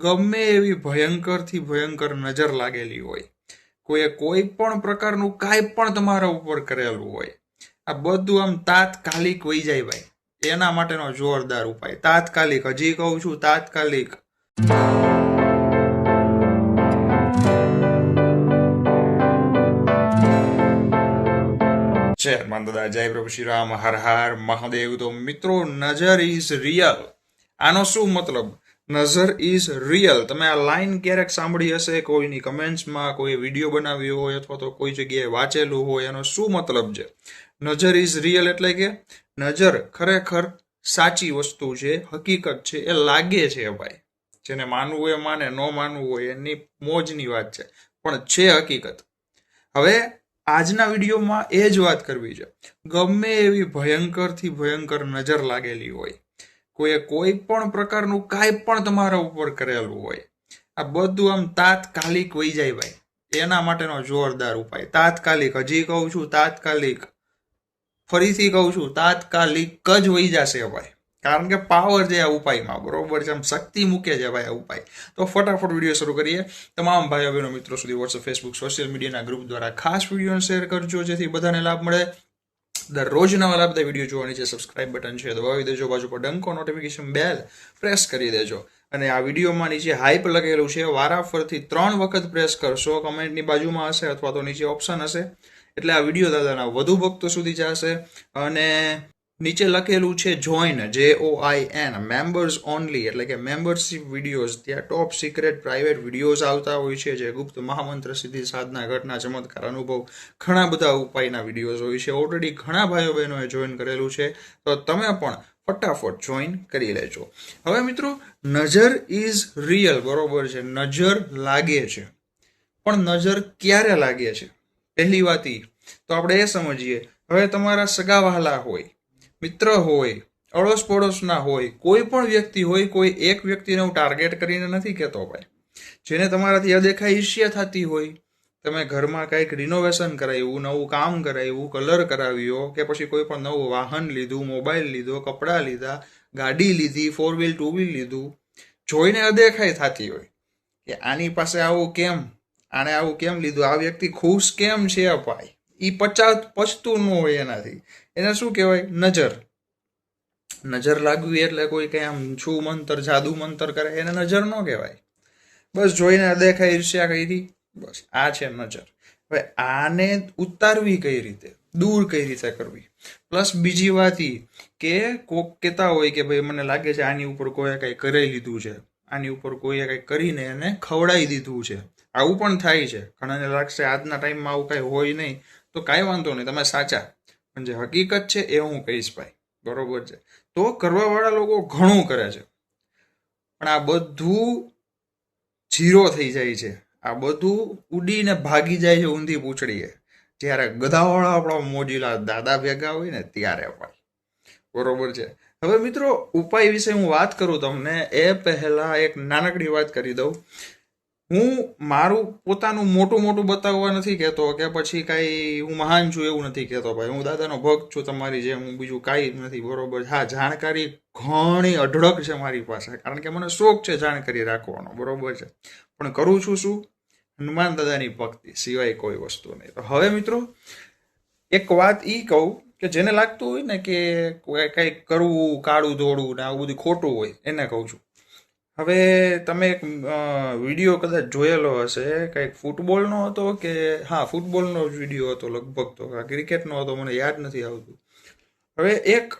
ગમે એવી ભયંકરથી ભયંકર નજર લાગેલી હોય, કોઈએ કોઈ પણ પ્રકારનું કાંઈ પણ તમારા ઉપર કરેલું હોય, આ બધું આમ તાત્કાલિક વહી જાય ભાઈ. એના માટેનો જોરદાર ઉપાય તાત્કાલિક, હજી કહું છું તાત્કાલિક. જય હનુમાન દાદા, જય પ્રભુ શ્રી રામ, હર હર મહાદેવ. તો મિત્રો, નજર ઇઝ રિયલ. આનો શું મતલબ? નજર ઇઝ રિયલ. તમે આ લાઈન ક્યારેક સાંભળી હશે, કોઈની કમેન્ટ્સમાં, કોઈ વિડીયો બનાવ્યો હોય અથવા તો કોઈ જગ્યાએ વાંચેલું હોય. એનો શું મતલબ છે? નજર ઇઝ રિયલ એટલે કે નજર ખરેખર સાચી વસ્તુ છે, હકીકત છે, એ લાગે છે ભાઈ. જેને માનવું હોય માને, ન માનવું હોય એની મોજની વાત છે, પણ છે હકીકત. હવે આજના વિડીયોમાં એ જ વાત કરવી છે. ગમે એવી ભયંકરથી ભયંકર નજર લાગેલી હોય, કોઈએ કોઈ પણ પ્રકારનું કાંઈ પણ તમારા ઉપર કરેલું હોય, આ બધું આમ તાત્કાલિક વહી જાય ભાઈ. એના માટેનો જોરદાર ઉપાય તાત્કાલિક, હજી કહું છું તાત્કાલિક, ફરીથી કહું છું તાત્કાલિક જ વહી જશે ભાઈ. કારણ કે પાવર છે આ ઉપાયમાં, બરોબર છે, આમ શક્તિ મૂકે છે ભાઈ આ ઉપાય. તો ફટાફટ વિડીયો શરૂ કરીએ. તમામ ભાઈઓ બહેનો મિત્રો સુધી વોટ્સઅપ, ફેસબુક, સોશિયલ મીડિયાના ગ્રુપ દ્વારા ખાસ વિડીયો શેર કરજો, જેથી બધાને લાભ મળે. દરરોજ નવા લાભદાયક વિડીયો જોવા નીચે સબસ્ક્રાઇબ બટન છે દબાવી દેજો, બાજુ પર ડંકો નોટિફિકેશન બેલ પ્રેસ કરી દેજો. અને આ વિડીયોમાં નીચે હાઈપ લગેલું છે, વારાફરથી 3 વખત પ્રેસ કરશો. કમેન્ટની બાજુમાં હશે અથવા તો નીચે ઓપ્શન હશે, એટલે આ વિડીયો દાદાના વધુ ભક્તો સુધી જશે. અને નીચે લખેલું છે જોઈન, JOIN, મેમ્બર્સ ઓનલી, એટલે કે મેમ્બરશિપ વિડીયોઝ. ત્યાં ટોપ સિક્રેટ પ્રાઇવેટ વિડીયોઝ આવતા હોય છે, જે ગુપ્ત મહામંત્ર, સિદ્ધિ, સાધના, ઘટના, ચમત્કાર, અનુભવ, ઘણા બધા ઉપાયના વિડીયોઝ હોય છે. ઓલરેડી ઘણા ભાઈઓ બહેનોએ જોઈન કરેલું છે, તો તમે પણ ફટાફટ જોઈન કરી લેજો. હવે મિત્રો, નજર ઇઝ રિયલ, બરોબર છે, નજર લાગે છે. પણ નજર ક્યારે લાગે છે? પહેલી વાત ઈ તો આપણે એ સમજીએ. હવે તમારા સગા વહાલા હોય, મિત્ર હોય, અડોશ પડોશના હોય, કોઈ પણ વ્યક્તિ હોય, કોઈ એક વ્યક્તિને હું ટાર્ગેટ કરીને નથી કહેતો ભાઈ, જેને તમારાથી અદેખાઈ ઈર્ષ્યા થતી હોય. તમે ઘરમાં કંઈક રિનોવેશન કરાવ્યું, નવું કામ કરાવ્યું, કલર કરાવ્યો, કે પછી કોઈ પણ નવું વાહન લીધું, મોબાઈલ લીધો, કપડાં લીધા, ગાડી લીધી, 4 વ્હીલ 2 વ્હીલ લીધું, જોઈને અદેખાઈ થતી હોય કે આની પાસે આવું કેમ, આને આવું કેમ લીધું, આ વ્યક્તિ ખુશ કેમ છે ભાઈ. એ પચતું ન હોય એનાથી. એને શું કહેવાય? નજર. નજર લાગવી એટલે કોઈ કઈ આમ છું મંતર, જાદુ મંતર કરે, એને નજર ન કહેવાય. બસ જોઈને અદેખાઈ ઈર્ષ્યા કરી, બસ આ છે નજર. હવે આને ઉતારવી કઈ રીતે, દૂર કઈ રીતે કરવી? પ્લસ બીજી વાત એ કે કોક કહેતા હોય કે ભાઈ મને લાગે છે આની ઉપર કોઈએ કંઈ કરી લીધું છે, આની ઉપર કોઈએ કંઈ કરીને એને ખવડાવી દીધું છે. આવું પણ થાય છે. ઘણાને લાગશે આજના ટાઈમમાં આવું કાંઈ હોય નહીં, તો કાંઈ વાંધો નહીં, તમે સાચા. પણ જે હકીકત છે એ હું કહીશ ભાઈ, બરોબર છે. તો કરવાવાળા લોકો ઘણું કરે છે, પણ આ બધું ઝીરો થઈ જાય છે, આ બધું ઉડીને ભાગી જાય છે ઊંધી પૂંછડીએ, જ્યારે ગધાવાળા આપણા મોજીલા દાદા ભેગા હોય ને ત્યારે ભાઈ, બરોબર છે. હવે મિત્રો, ઉપાય વિશે હું વાત કરું તમને એ પહેલા એક નાનકડી વાત કરી દઉં. હું મારું પોતાનું મોટું બતાવવા નથી કહેતો, કે પછી કાંઈ હું મહાન છું એવું નથી કહેતો ભાઈ. હું દાદાનો ભક્ત છું તમારી જેમ, હું બીજું કાંઈ નથી, બરોબર. હા, જાણકારી ઘણી અઢળક છે મારી પાસે, કારણ કે મને શોખ છે જાણકારી રાખવાનો, બરોબર છે. પણ કરું છું શું? હનુમાન દાદાની ભક્તિ સિવાય કોઈ વસ્તુ નહીં. તો હવે મિત્રો, એક વાત એ કહું કે જેને લાગતું હોય ને કે કંઈક કરવું, કાળું ધોળું ને આવું બધું ખોટું હોય, એને કહું છું. હવે તમે એક વિડીયો કદાચ જોયેલો હશે, કંઈક ફૂટબોલનો હતો કે, હા ફૂટબોલનો જ વિડીયો હતો લગભગ, તો ક્રિકેટનો હતો, મને યાદ નથી આવતું. હવે એક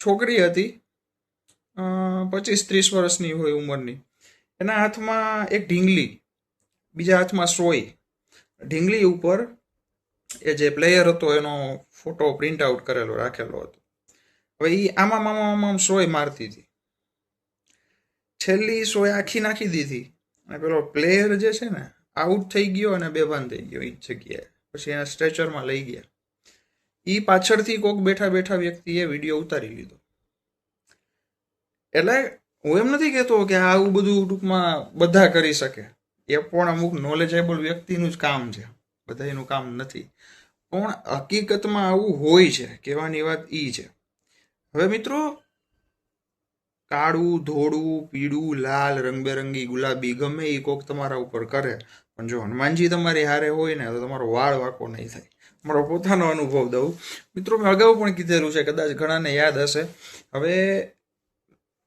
છોકરી હતી, 25-30 વર્ષની હોય ઉંમરની. એના હાથમાં એક ઢીંગલી, બીજા હાથમાં સોય. ઢીંગલી ઉપર એ જે પ્લેયર હતો એનો ફોટો પ્રિન્ટ આઉટ કરેલો રાખેલો હતો. હવે એ આમાં સોય મારતી હતી. છેલ્લી સોય આખી નાખી દીધી અને પેલો પ્લેયર જે છે ને આઉટ થઈ ગયો અને બેભાન થઈ ગયો એ જગ્યાએ. પછી એને સ્ટ્રેચરમાં લઈ ગયા. એ પાછળથી કોક બેઠા વ્યક્તિએ વિડીયો ઉતારી લીધો. એટલે હું એમ નથી કહેતો કે આવું બધું ટૂંકમાં બધા કરી શકે, એ પણ અમુક નોલેજેબલ વ્યક્તિનું જ કામ છે, બધાનું કામ નથી. પણ હકીકતમાં આવું હોય છે, કહેવાની વાત એ છે. હવે મિત્રો, કાળું, ધોળું, પીળું, લાલ, રંગબેરંગી, ગુલાબી ગમે એ કોક તમારા ઉપર કરે, પણ જો હનુમાનજી તમારી હારે હોય ને તો તમારો વાળ વાંકો નહીં થાય. મારો પોતાનો અનુભવ દઉં મિત્રો, મેં અગાઉ પણ કીધેલું છે, કદાચ ઘણાને યાદ હશે. હવે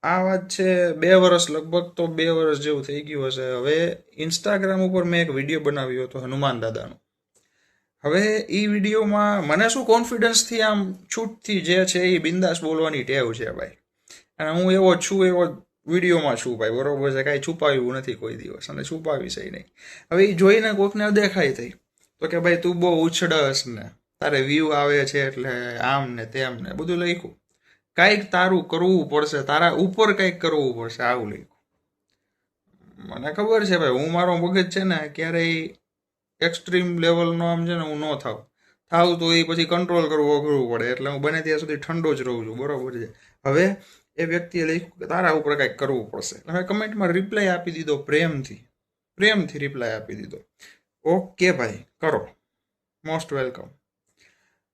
આ વાત છે 2 વર્ષ, લગભગ તો 2 વર્ષ જેવું થઈ ગયું હશે. હવે ઇન્સ્ટાગ્રામ ઉપર મેં એક વિડીયો બનાવ્યો હતો હનુમાન દાદાનો. હવે એ વિડીયોમાં મને શું કોન્ફિડન્સથી આમ છૂટથી જે છે એ બિંદાસ બોલવાની ટેવ છે ભાઈ, અને હું એવો છું એવો વિડીયોમાં છું ભાઈ, બરોબર છે, કાંઈ છુપાવ્યું નથી કોઈ દિવસ, અને છુપાવીશ નહીં. હવે એ જોઈને કોકને દેખાય થઈ તો કે ભાઈ તું બહુ ઉછળસ ને તારે વ્યૂ આવે છે એટલે આમ ને તેમ ને બધું લખ્યું. કાંઈક તારું કરવું પડશે, તારા ઉપર કંઈક કરવું પડશે, આવું લખ્યું. મને ખબર છે ભાઈ, હું મારો મગજ છે ને ક્યારેય એક્સ્ટ્રીમ લેવલનો આમ છે ને હું ન થાવ તો એ પછી કંટ્રોલ કરવું અઘરું પડે, એટલે હું બને ત્યાં સુધી ઠંડો જ રહું છું, બરોબર છે. હવે એ વ્યક્તિએ લખ્યું કે તારા ઉપર કંઈક કરવું પડશે. હવે કમેન્ટમાં રિપ્લાય આપી દીધો, પ્રેમથી રિપ્લાય આપી દીધો, ઓકે ભાઈ કરો, મોસ્ટ વેલકમ.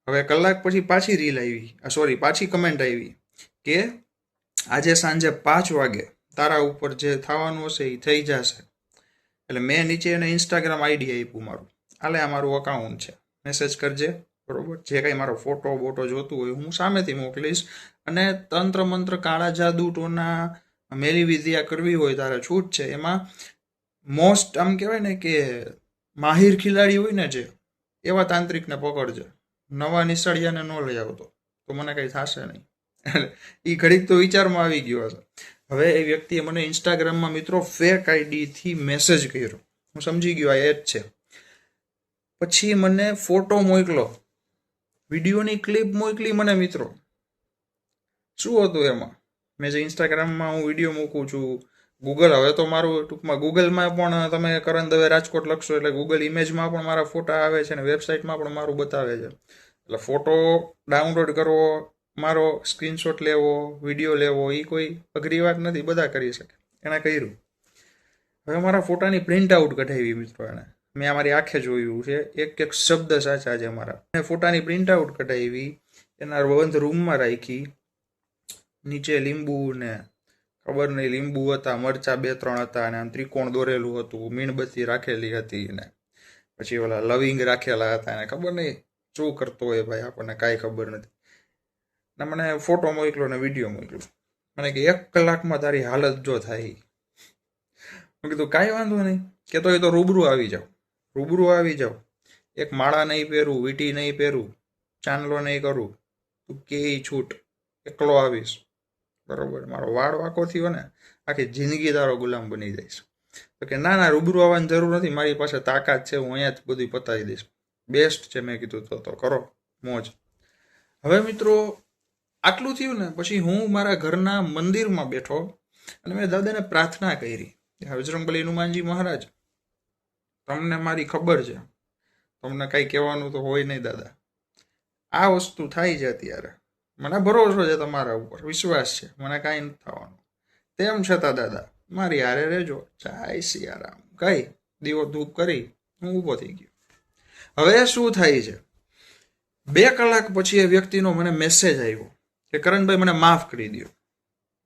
હવે કલાક પછી પાછી રીલ આવી, પાછી કમેન્ટ આવી કે આજે સાંજે 5 વાગે તારા ઉપર જે થવાનું હશે એ થઈ જશે. એટલે મેં નીચે એને ઇન્સ્ટાગ્રામ આઈડી આપ્યું મારું, આલે આ મારું અકાઉન્ટ છે, મેસેજ કરજે, બરોબર. જે કંઈ મારો ફોટો બોટો જોતું હોય હું સામેથી મોકલીશ, અને તંત્ર મંત્ર, કાળા જાદુ ટોના, મેલી વિદ્યા કરવી હોય તારે છૂટ છે. એમાં મોસ્ટ આમ કહેવાય ને કે માહિર ખિલાડી હોય ને જે, એવા તાંત્રિકને પકડજે, નવા નિશાળિયાને ન લઈ આવતો, તો મને કંઈ થશે નહીં. એ ઘડીક તો વિચારમાં આવી ગયો હશે. હવે એ વ્યક્તિએ મને ઇન્સ્ટાગ્રામમાં મિત્રો ફેક આઈડીથી મેસેજ કર્યો, હું સમજી ગયો આ એ જ છે. પછી મને ફોટો મોકલો, વિડીયોની ક્લિપ મોકલી મને મિત્રો. શું હતું એમાં? મેં જે ઇન્સ્ટાગ્રામમાં હું વિડીયો મૂકું છું, ગૂગલ, હવે તો મારું ટૂંકમાં ગૂગલમાં પણ તમે કરણ દવે રાજકોટ લખશો એટલે ગૂગલ ઇમેજમાં પણ મારા ફોટા આવે છે, અને વેબસાઇટમાં પણ મારું બતાવે છે. એટલે ફોટો ડાઉનલોડ કરવો, મારો સ્ક્રીનશોટ લેવો, વિડીયો લેવો, એ કોઈ અઘરી વાત નથી, બધા કરી શકે. એણે કર્યું. હવે મારા ફોટાની પ્રિન્ટ આઉટ કઢાવી મિત્રો એણે, મેં અમારી આંખે જોયું છે, એક એક શબ્દ સાચા છે મારા. મેં ફોટાની પ્રિન્ટ આઉટ કઢાવી, એના બંધ રૂમમાં રાખી, નીચે લીંબુ ને ખબર નહીં લીંબુ હતા, મરચા 2-3 હતા, અને આમ ત્રિકોણ દોરેલું હતું, મીણબત્તી રાખેલી હતી, ને પછી ઓલા લવિંગ રાખેલા હતા, અને ખબર નહીં શું કરતો હોય ભાઈ, આપણને કાંઈ ખબર નથી. ને મને ફોટો મોકલો ને વિડીયો મોકલો, મને કે 1 કલાકમાં તારી હાલત જો થાય. મેં કીધું કાંઈ વાંધો નહીં, કે તો એ તો રૂબરૂ આવી જાઓ. એક માળા નહીં પહેરું, વીંટી નહીં પહેરું, ચાંદલો નહીં કરું, તું કે છૂટ, એકલો આવીશ, બરોબર. મારો વાળ વાંકો થયો ને આખી જિંદગી તારો ગુલામ બની જઈશ. તો કે ના રૂબરૂ આવવાની જરૂર નથી, મારી પાસે તાકાત છે, હું અહીંયા જ બધું પતાવી દઈશ. બેસ્ટ છે. મેં કીધું તો કરો મોજ. હવે મિત્રો આટલું થયું ને પછી હું મારા ઘરના મંદિરમાં બેઠો અને મેં દાદાને પ્રાર્થના કરી, બજરંગબલી હનુમાનજી મહારાજ, તમને મારી ખબર છે, તમને કાંઈ કહેવાનું તો હોય નહીં દાદા, આ વસ્તુ થાય છે અત્યારે, મને ભરોસો છે તમારા ઉપર, વિશ્વાસ છે, મને કાંઈ નથી થવાનું. તેમ છતાં દાદા મારી હારે રહેજો, જય સિયારામ કઈ દીવો ધૂપ કરી હું ઊભો થઈ ગયો. હવે શું થાય છે, 2 કલાક પછી એ વ્યક્તિનો મને મેસેજ આવ્યો કે કરણભાઈ મને માફ કરી દો.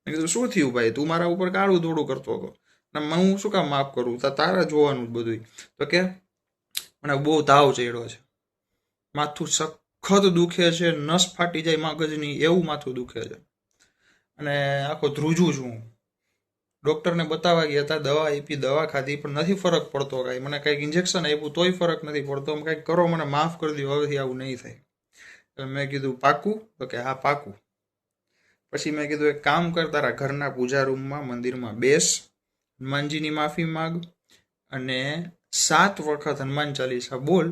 મેં કીધું શું થયું ભાઈ, તું મારા ઉપર કાળું ધોળું કરતો હતો ને હું શું કામ માફ કરું, તારા જોવાનું બધું. તો કે મને બહુ તાવ ચડ્યો છે, માથું સખત દુખે છે, નસ ફાટી જાય મગજની એવું માથું દુખે છે, અને આખો ધ્રુજું છું. ડૉક્ટરને બતાવવા ગયા હતા, દવા આપી, દવા ખાધી, પણ નથી ફરક પડતો કાંઈ. મને કંઈક ઇન્જેક્શન આપ્યું તોય ફરક નથી પડતો. કંઈક કરો, મને માફ કરી દો, હવેથી આવું નહીં થાય. એટલે મેં કીધું પાકું? તો કે હા પાકું. પછી મેં કીધું એક કામ કર, તારા ઘરના પૂજા રૂમમાં મંદિરમાં બેસ, હનુમાનજીની માફી માગ, અને 7 વખત હનુમાન ચાલીસા બોલ,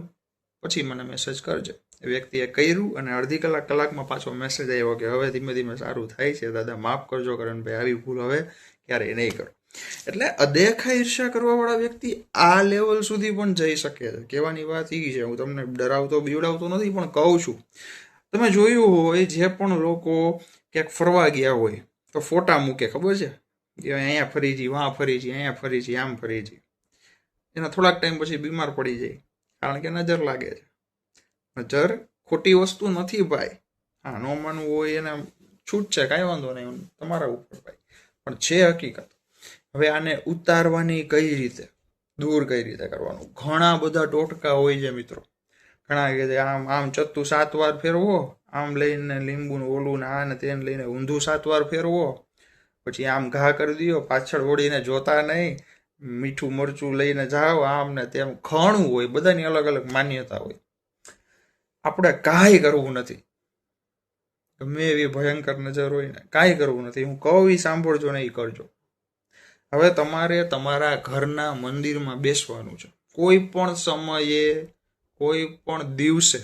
પછી મને મેસેજ કરજે. એ વ્યક્તિએ કર્યું, અને અડધી કલાકમાં પાછો મેસેજ આવ્યો કે હવે ધીમે ધીમે સારું થાય છે દાદા, માફ કરજો કરણભાઈ, આવી ભૂલ હવે ક્યારેય નહીં કરો. એટલે અદેખા ઈર્ષા કરવાવાળા વ્યક્તિ આ લેવલ સુધી પણ જઈ શકે છે. કહેવાની વાત એ છે, હું તમને ડરાવતો બીવડાવતો નથી, પણ કહું છું. તમે જોયું હોય જે પણ લોકો ક્યાંક ફરવા ગયા હોય તો ફોટા મૂકે, ખબર છે કે અહીંયા ફરી જી, વાં ફરી જી, અહીંયા ફરી જી, આમ ફરી જી. એના થોડાક ટાઈમ પછી બીમાર પડી જાય, કારણ કે નજર લાગે છે. નજર ખોટી વસ્તુ નથી ભાઈ. હા, ન માનવું હોય એને છૂટ છે, કાંઈ વાંધો નહીં, તમારા ઉપર ભાઈ. પણ છે હકીકત. હવે આને ઉતારવાની કઈ રીતે, દૂર કઈ રીતે કરવાનું? ઘણા બધા ટોટકા હોય છે મિત્રો. ઘણા કે આમ આમ ચત્તુ 7 વાર ફેરવો, આમ લઈને લીંબુ ઓલું ને આ ને તેને લઈને ઊંધું 7 વાર ફેરવો, પછી આમ ઘા કરી દો, પાછળ ઓળીને જોતા નહીં, મીઠું મરચું લઈને જાઓ, આમ ને તેમ ઘણું હોય, બધાની અલગ અલગ માન્યતા હોય. આપણે કાંઈ કરવું નથી. ગમે એવી ભયંકર નજર હોય ને, કાંઈ કરવું નથી. હું કહું એ સાંભળજો ને એ કરજો. હવે તમારે તમારા ઘરના મંદિરમાં બેસવાનું છે કોઈ પણ સમયે, કોઈ પણ દિવસે,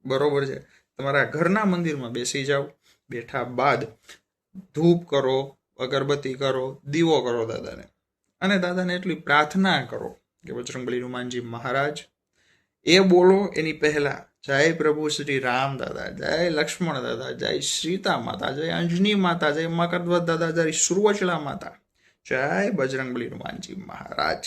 બરોબર છે? તમારા ઘરના મંદિરમાં બેસી જાઓ. બેઠા બાદ ધૂપ કરો, અગરબત્તી કરો, દીવો કરો દાદાને, અને દાદાને એટલી પ્રાર્થના કરો કે બજરંગબલી હનુમાનજી મહારાજ એ બોલો એની પહેલા જય પ્રભુ શ્રી રામ દાદા, જય લક્ષ્મણ દાદા, જય સીતા માતા, જય અંજની માતા, જય મકરધ્વજ દાદા, જય સુર્વચલા માતા, જય બજરંગબલી હનુમાનજી મહારાજ.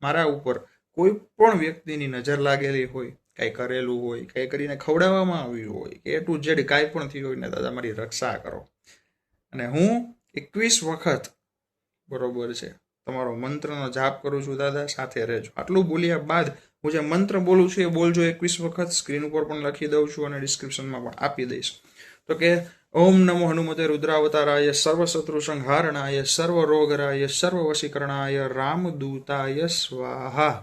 મારા ઉપર કોઈ પણ વ્યક્તિની નજર લાગેલી હોય, કાંઈ કરેલું હોય, કાંઈ કરીને ખવડાવવામાં આવ્યું હોય, કે ટુ ઝેડ કાંઈ પણ થયું હોય ને દાદા મારી રક્ષા કરો. અને હું 21 વખત, બરોબર છે, તમારો મંત્રનો જાપ કરું છું દાદા, સાથે રહેજો. આટલું બોલ્યા બાદ હું જે મંત્ર બોલું છું એ બોલજો 21 વખત. સ્ક્રીન ઉપર પણ લખી દઉં છું અને ડિસ્ક્રિપ્શનમાં પણ આપી દઈશ. તો કે ઓમ નમો હનુમતે રુદ્રાવતારાય સર્વશત્રુ સંહારણાય સર્વ રોગરાય સર્વ વશીકરણાય રામદૂતાય સ્વાહા.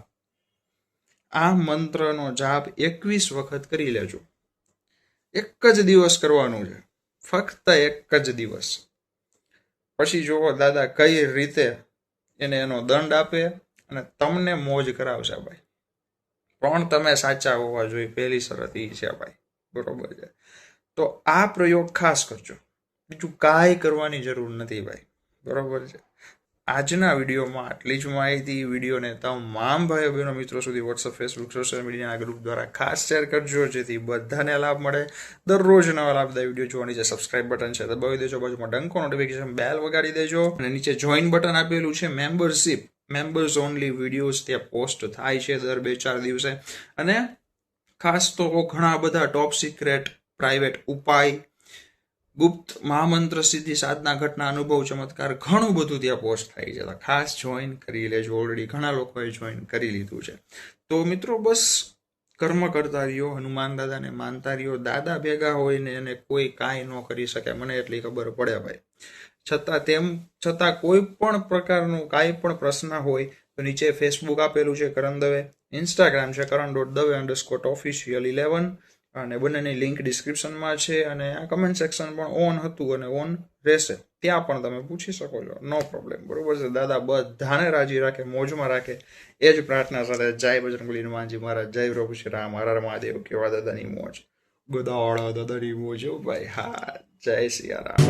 આ મંત્રનો જાપ 21 વખત કરી લેજો. એક જ દિવસ કરવાનું છે, ફક્ત એક જ દિવસ. પછી જુઓ દાદા કઈ રીતે એને એનો દંડ આપે અને તમને મોજ કરાવશે ભાઈ. પણ તમે સાચા હોવા જોઈએ, પહેલી શરત એ છે ભાઈ, બરોબર છે? તો આ પ્રયોગ ખાસ કરજો, બીજું કાંઈ કરવાની જરૂર નથી ભાઈ, બરોબર છે? આજના વિડીયોમાં આટલી જ માહિતી. વિડીયોને તમામ ભાઈઓ બહેનો મિત્રો સુધી વોટ્સઅપ, ફેસબુક, સોશિયલ મીડિયાના ગ્રુપ દ્વારા ખાસ શેર કરજો, જેથી બધાને લાભ મળે. દરરોજ નવા લાભદાયી વિડીયો જોવાની જે સબસ્ક્રાઇબ બટન છે દબાવી દેજો, બાજુમાં ડંકો નોટિફિકેશન બેલ વગાડી દેજો, અને નીચે જોઈન બટન આપેલું છે મેમ્બરશિપ, મેમ્બર્સ ઓનલી વિડીયોઝ ત્યાં પોસ્ટ થાય છે દર 2-4 દિવસે. અને ખાસ તો ઘણા બધા ટોપ સિક્રેટ, પ્રાઇવેટ ઉપાય, ગુપ્ત મહામંત્ર, સિદ્ધિ, સાધના, ઘટના, અનુભવ, ચમત્કાર, ઘણું બધું ત્યાં પોસ્ટ થાય છે. ખાસ જોઈન કરી લેજો. ઓલરેડી ઘણા લોકોએ જોઈન કરી લીધું છે. તો મિત્રો બસ કર્મ કરતા રહ્યો, હનુમાન દાદાને માનતા રહ્યો. દાદા ભેગા હોય ને એને કોઈ કાંઈ ન કરી શકે, મને એટલી ખબર પડે ભાઈ. છતાં કોઈ પણ પ્રકારનું કાંઈ પણ પ્રશ્ન હોય તો નીચે ફેસબુક આપેલું છે કરણ દવે, ઇન્સ્ટાગ્રામ છે karan.dave_official11, અને બંનેની લિંક ડિસ્ક્રિપ્શનમાં છે. અને આ કમેન્ટ સેક્શન પણ ઓન હતું અને ઓન રહેશે, ત્યાં પણ તમે પૂછી શકો છો, નો પ્રોબ્લેમ, બરોબર છે? દાદા બધાને રાજી રાખે, મોજમાં રાખે, એ જ પ્રાર્થના સાથે જય બજરંગબલી હનુમાનજી મહારાજ, જય પ્રભુ શ્રી રામ, હર હર મહાદેવ. કેવા દાદાની મોજ, ગોદાવાળા દાદાની મોજ ભાઈ. હા, જય સિયારામ.